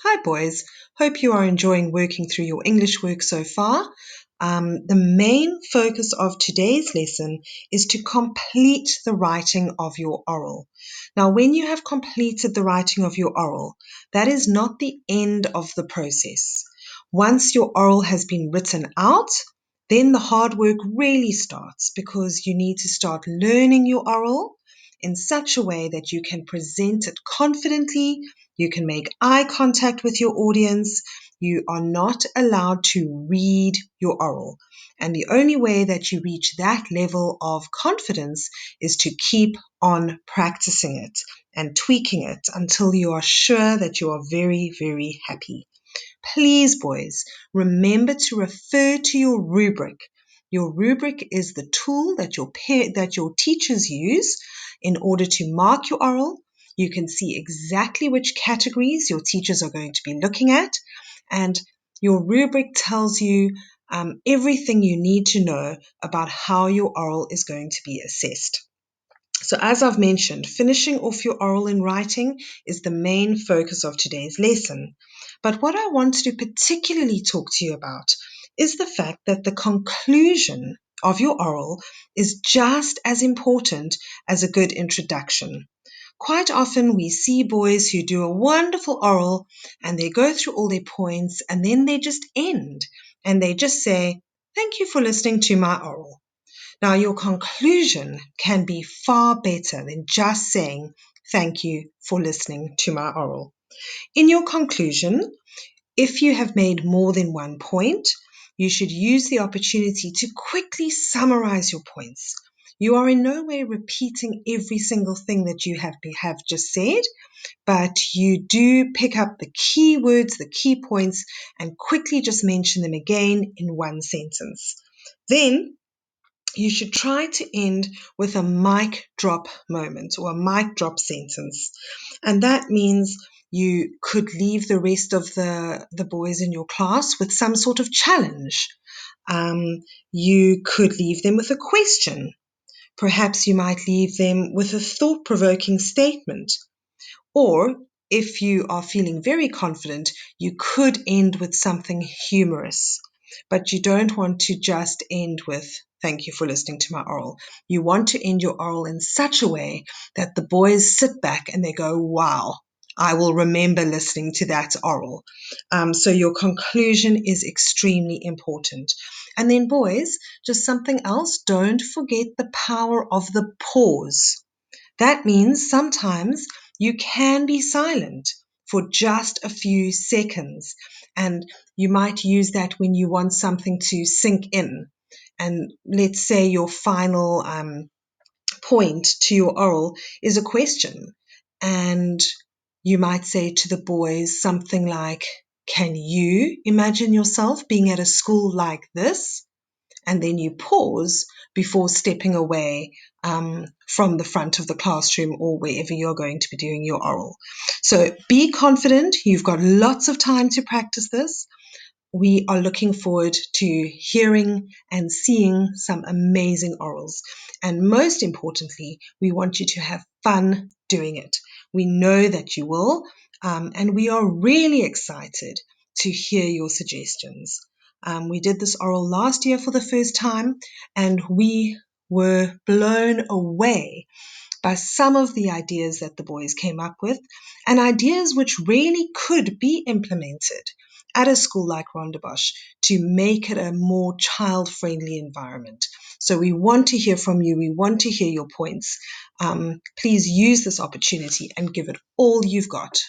Hi, boys. Hope you are enjoying working through your English work so far. The main focus of today's lesson is to complete the writing of your oral. Now, when you have completed the writing of your oral, that is not the end of the process. Once your oral has been written out, then the hard work really starts because you need to start learning your oral in such a way that you can present it confidently. You can make eye contact with your audience. You are not allowed to read your oral. And the only way that you reach that level of confidence is to keep on practicing it and tweaking it until you are sure that you are very, very happy. Please, boys, remember to refer to your rubric. Your rubric is the tool that your teachers use in order to mark your oral. You can see exactly which categories your teachers are going to be looking at, and your rubric tells you everything you need to know about how your oral is going to be assessed. So as I've mentioned, finishing off your oral in writing is the main focus of today's lesson. But what I want to particularly talk to you about is the fact that the conclusion of your oral is just as important as a good introduction. Quite often we see boys who do a wonderful oral and they go through all their points and then they just end and they just say, "Thank you for listening to my oral." Now, your conclusion can be far better than just saying, "Thank you for listening to my oral." In your conclusion, if you have made more than one point, you should use the opportunity to quickly summarize your points. You are in no way repeating every single thing that you have just said, but you do pick up the key words, the key points, and quickly just mention them again in one sentence. Then you should try to end with a mic drop moment or a mic drop sentence. And that means you could leave the rest of the boys in your class with some sort of challenge. You could leave them with a question. Perhaps you might leave them with a thought-provoking statement. Or if you are feeling very confident, you could end with something humorous. But you don't want to just end with, "Thank you for listening to my oral." You want to end your oral in such a way that the boys sit back and they go, "Wow, I will remember listening to that oral." So your conclusion is extremely important. And then boys, just something else, don't forget the power of the pause. That means sometimes you can be silent for just a few seconds, and you might use that when you want something to sink in. And let's say your final point to your oral is a question, and you might say to the boys something like, "Can you imagine yourself being at a school like this?" And then you pause before stepping away from the front of the classroom or wherever you're going to be doing your oral. So be confident. You've got lots of time to practice this. We are looking forward to hearing and seeing some amazing orals. And most importantly, we want you to have fun doing it. We know that you will, and we are really excited to hear your suggestions. We did this oral last year for the first time, and we were blown away by some of the ideas that the boys came up with, and ideas which really could be implemented at a school like Rondebosch to make it a more child-friendly environment. So we want to hear from you. We want to hear your points. Please use this opportunity and give it all you've got.